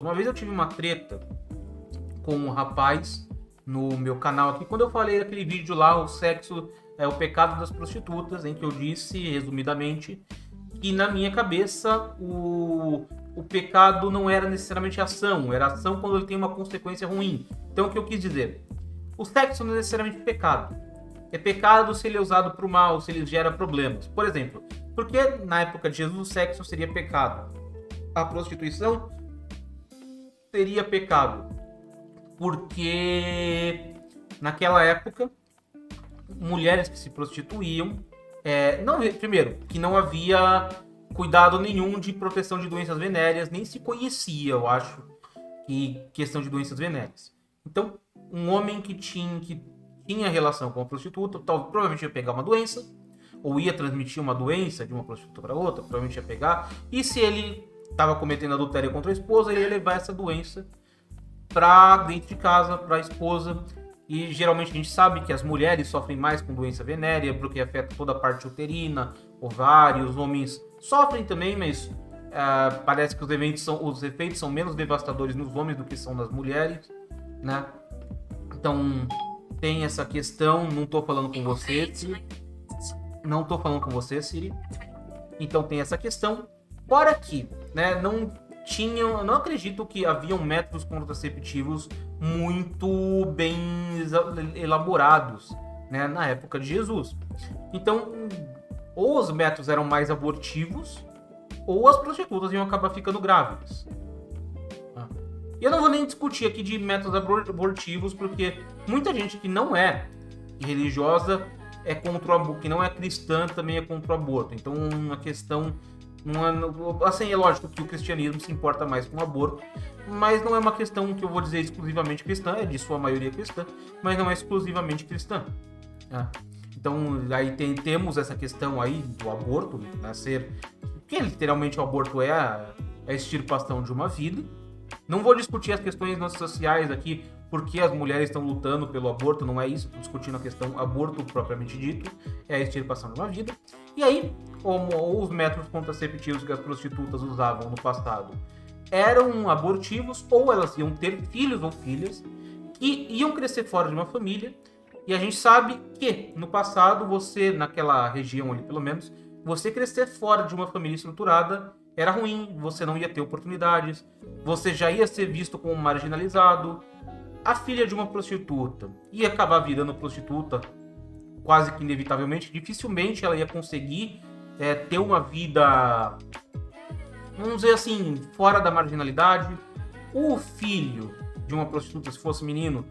Uma vez eu tive uma treta com um rapaz no meu canal aqui, quando eu falei daquele vídeo lá, o sexo é o pecado das prostitutas, em que eu disse, resumidamente, que na minha cabeça o pecado não era necessariamente ação, era ação quando ele tem uma consequência ruim. Então o que eu quis dizer? O sexo não é necessariamente pecado. É pecado se ele é usado para o mal, se ele gera problemas. Por exemplo, porque na época de Jesus o sexo seria pecado? A prostituição seria pecado? Porque naquela época, mulheres que se prostituíam, primeiro, que não havia cuidado nenhum de proteção de doenças venéreas, nem se conhecia, eu acho, que questão de doenças venéreas. Então, um homem que tinha relação com uma prostituta, provavelmente ia pegar uma doença, ou ia transmitir uma doença de uma prostituta para outra, provavelmente ia pegar, e se ele estava cometendo adultério contra a esposa, ele ia levar essa doença para dentro de casa, para a esposa. E geralmente a gente sabe que as mulheres sofrem mais com doença venérea, porque afeta toda a parte uterina, ovários, os homens sofrem também, mas parece que os efeitos são menos devastadores nos homens do que são nas mulheres, né? Então tem essa questão, não estou falando com você, Siri. Não estou falando com você, Siri. Então tem essa questão. Fora que, né, não acredito que haviam métodos contraceptivos muito bem elaborados, né, na época de Jesus. Então, ou os métodos eram mais abortivos, ou as prostitutas iam acabar ficando grávidas. E eu não vou nem discutir aqui de métodos abortivos, porque muita gente que não é religiosa é contra o aborto, que não é cristã também é contra o aborto. Então, a questão não é, assim, é lógico que o cristianismo se importa mais com o aborto, mas não é uma questão que eu vou dizer exclusivamente cristã, é de sua maioria cristã, mas não é exclusivamente cristã. Então, aí temos essa questão aí do aborto, né, que literalmente o aborto é a extirpação de uma vida. Não vou discutir as questões sociais aqui, porque as mulheres estão lutando pelo aborto, não é isso, estou discutindo a questão aborto propriamente dito, é a extirpação de uma vida. E aí, como os métodos contraceptivos que as prostitutas usavam no passado eram abortivos, ou elas iam ter filhos ou filhas que iam crescer fora de uma família, e a gente sabe que no passado você, naquela região ali pelo menos, você crescer fora de uma família estruturada era ruim, você não ia ter oportunidades, você já ia ser visto como marginalizado. A filha de uma prostituta ia acabar virando prostituta quase que inevitavelmente, dificilmente ela ia conseguir ter uma vida, vamos dizer assim, fora da marginalidade. O filho de uma prostituta, se fosse menino,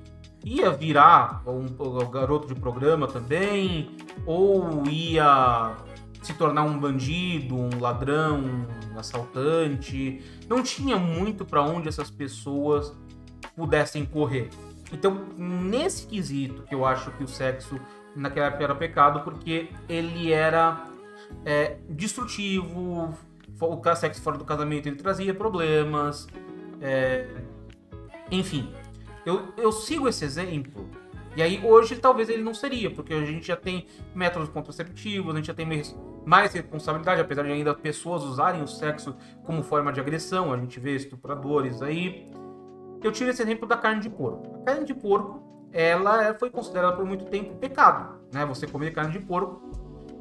ia virar um garoto de programa também, ou ia se tornar um bandido, um ladrão, um assaltante. Não tinha muito para onde essas pessoas pudessem correr. Então, nesse quesito que eu acho que o sexo naquela época era pecado, porque ele era destrutivo, o sexo fora do casamento ele trazia problemas, enfim. Eu sigo esse exemplo, e aí hoje talvez ele não seria, porque a gente já tem métodos contraceptivos, a gente já tem mais responsabilidade, apesar de ainda pessoas usarem o sexo como forma de agressão, a gente vê estupradores aí. Eu tiro esse exemplo da carne de porco. A carne de porco, ela foi considerada por muito tempo pecado, né? Você comer carne de porco,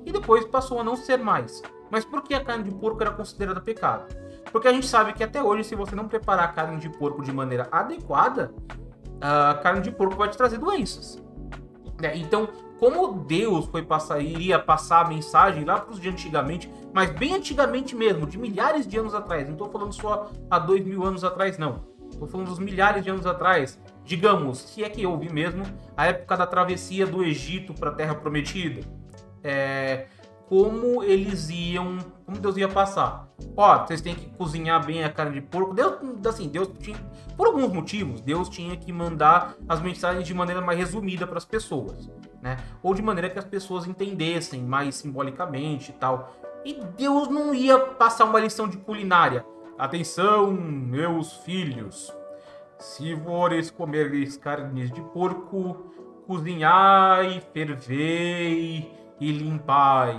e depois passou a não ser mais. Mas por que a carne de porco era considerada pecado? Porque a gente sabe que até hoje, se você não preparar a carne de porco de maneira adequada, a carne de porco vai te trazer doenças. Então, como Deus iria passar a mensagem lá para os de antigamente, mas bem antigamente mesmo, de milhares de anos atrás, não estou falando só há 2000 anos atrás, não. Estou falando dos milhares de anos atrás, digamos, se é que houve mesmo, a época da travessia do Egito para a Terra Prometida. Como Deus ia passar. Vocês têm que cozinhar bem a carne de porco. Deus tinha, por alguns motivos, Deus tinha que mandar as mensagens de maneira mais resumida para as pessoas, né? Ou de maneira que as pessoas entendessem mais simbolicamente e tal. E Deus não ia passar uma lição de culinária. Atenção, meus filhos. Se vores comeres carnes de porco, cozinhai, fervei e limpai.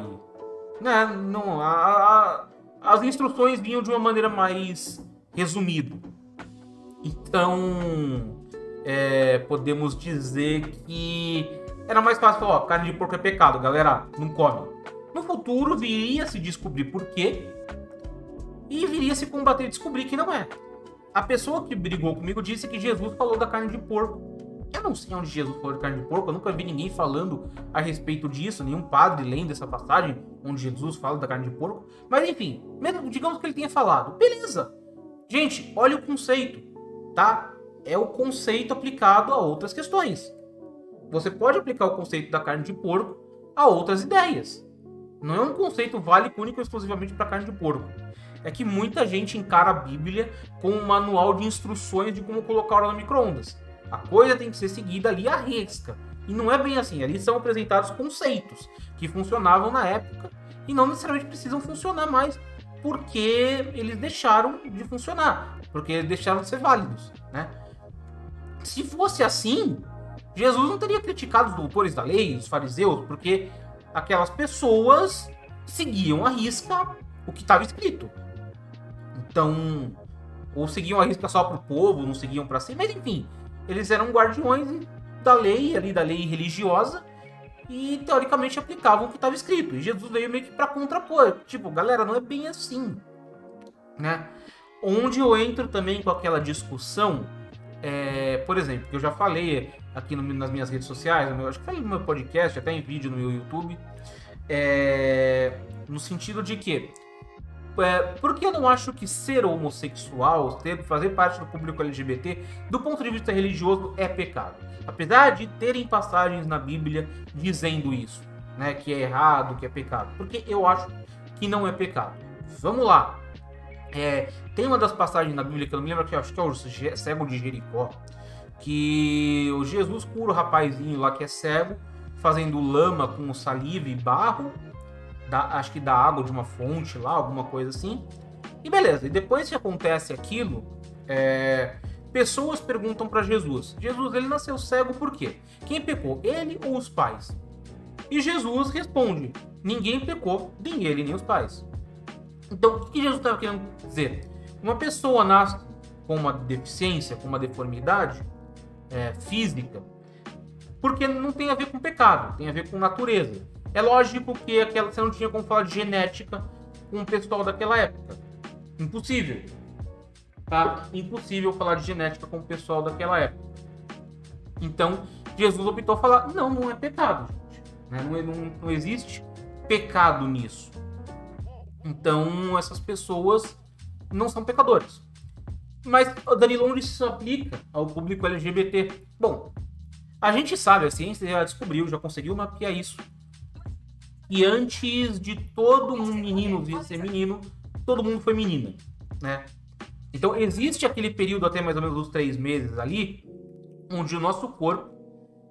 Né? Não, as instruções vinham de uma maneira mais resumida. Então, podemos dizer que era mais fácil falar, ó, carne de porco é pecado, galera, não come. No futuro viria a se descobrir por quê e viria a se combater e descobrir que não é. A pessoa que brigou comigo disse que Jesus falou da carne de porco. Eu não sei onde Jesus falou de carne de porco, eu nunca vi ninguém falando a respeito disso, nenhum padre lendo essa passagem onde Jesus fala da carne de porco. Mas enfim, mesmo digamos que ele tenha falado, beleza. Gente, olha o conceito, tá? É o conceito aplicado a outras questões. Você pode aplicar o conceito da carne de porco a outras ideias. Não é um conceito válido único e exclusivamente para carne de porco. É que muita gente encara a Bíblia como um manual de instruções de como colocar ela no micro-ondas. A coisa tem que ser seguida ali à risca. E não é bem assim. Ali são apresentados conceitos que funcionavam na época e não necessariamente precisam funcionar mais porque eles deixaram de funcionar, porque eles deixaram de ser válidos, né? Se fosse assim, Jesus não teria criticado os doutores da lei, os fariseus, porque aquelas pessoas seguiam à risca o que estava escrito. Então, ou seguiam à risca só para o povo, não seguiam para si, mas enfim, eles eram guardiões da lei, ali da lei religiosa, e teoricamente aplicavam o que estava escrito. E Jesus veio meio que para contrapor, tipo, galera, não é bem assim, né? Onde eu entro também com aquela discussão, por exemplo, que eu já falei aqui nas minhas redes sociais, acho que falei no meu podcast, até em vídeo no meu YouTube, no sentido de que porque eu não acho que ser homossexual, fazer parte do público LGBT, do ponto de vista religioso, é pecado. Apesar de terem passagens na Bíblia dizendo isso, né, que é errado, que é pecado. Porque eu acho que não é pecado. Vamos lá. Tem uma das passagens na Bíblia que eu não me lembro, que eu acho que é o cego de Jericó, que o Jesus cura o rapazinho lá que é cego, fazendo lama com saliva e barro, acho que da água de uma fonte lá, alguma coisa assim. E beleza, e depois que acontece aquilo, pessoas perguntam para Jesus, ele nasceu cego por quê? Quem pecou, ele ou os pais? E Jesus responde, ninguém pecou, nem ele nem os pais. Então, o que Jesus estava querendo dizer? Uma pessoa nasce com uma deficiência, com uma deformidade física, porque não tem a ver com pecado, tem a ver com natureza. É lógico que você não tinha como falar de genética com o pessoal daquela época. Impossível. Tá? Impossível falar de genética com o pessoal daquela época. Então, Jesus optou a falar, não é pecado, gente. Não existe pecado nisso. Então, essas pessoas não são pecadores. Mas, Danilo, onde isso se aplica ao público LGBT? Bom, a gente sabe, a ciência já descobriu, já conseguiu mapear isso. E antes de todo menino vir ser menino, todo mundo foi menina, né? Então existe aquele período até mais ou menos os 3 meses ali, onde o nosso corpo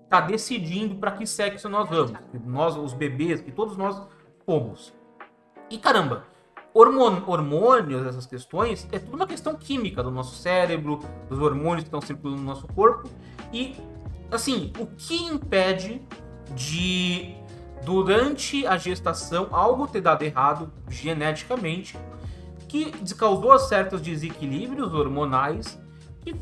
está decidindo para que sexo nós vamos. Nós, os bebês, que todos nós fomos. E caramba, hormônios, essas questões, é tudo uma questão química do nosso cérebro, dos hormônios que estão circulando no nosso corpo. E, assim, o que impede de, durante a gestação, algo ter dado errado geneticamente, que causou certos desequilíbrios hormonais, que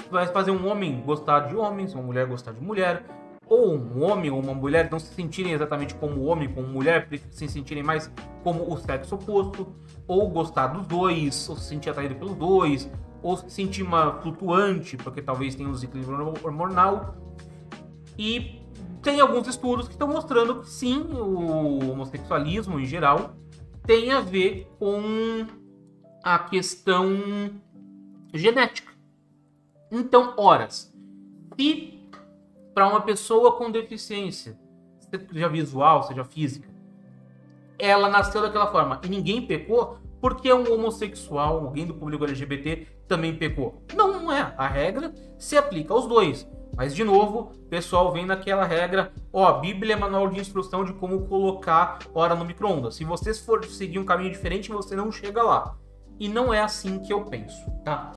vai fazer um homem gostar de homens, uma mulher gostar de mulher, ou um homem ou uma mulher não se sentirem exatamente como homem, como mulher, se sentirem mais como o sexo oposto, ou gostar dos dois, ou se sentir atraído pelos dois, ou se sentir uma flutuante, porque talvez tenha um desequilíbrio hormonal. E tem alguns estudos que estão mostrando que sim, o homossexualismo em geral tem a ver com a questão genética. Então, se para uma pessoa com deficiência, seja visual, seja física, ela nasceu daquela forma e ninguém pecou, porque um homossexual, alguém do público LGBT também pecou? Não é. A regra se aplica aos dois. Mas, de novo, o pessoal vem naquela regra, a Bíblia é manual de instrução de como colocar hora no micro-ondas. Se você for seguir um caminho diferente, você não chega lá. E não é assim que eu penso, tá?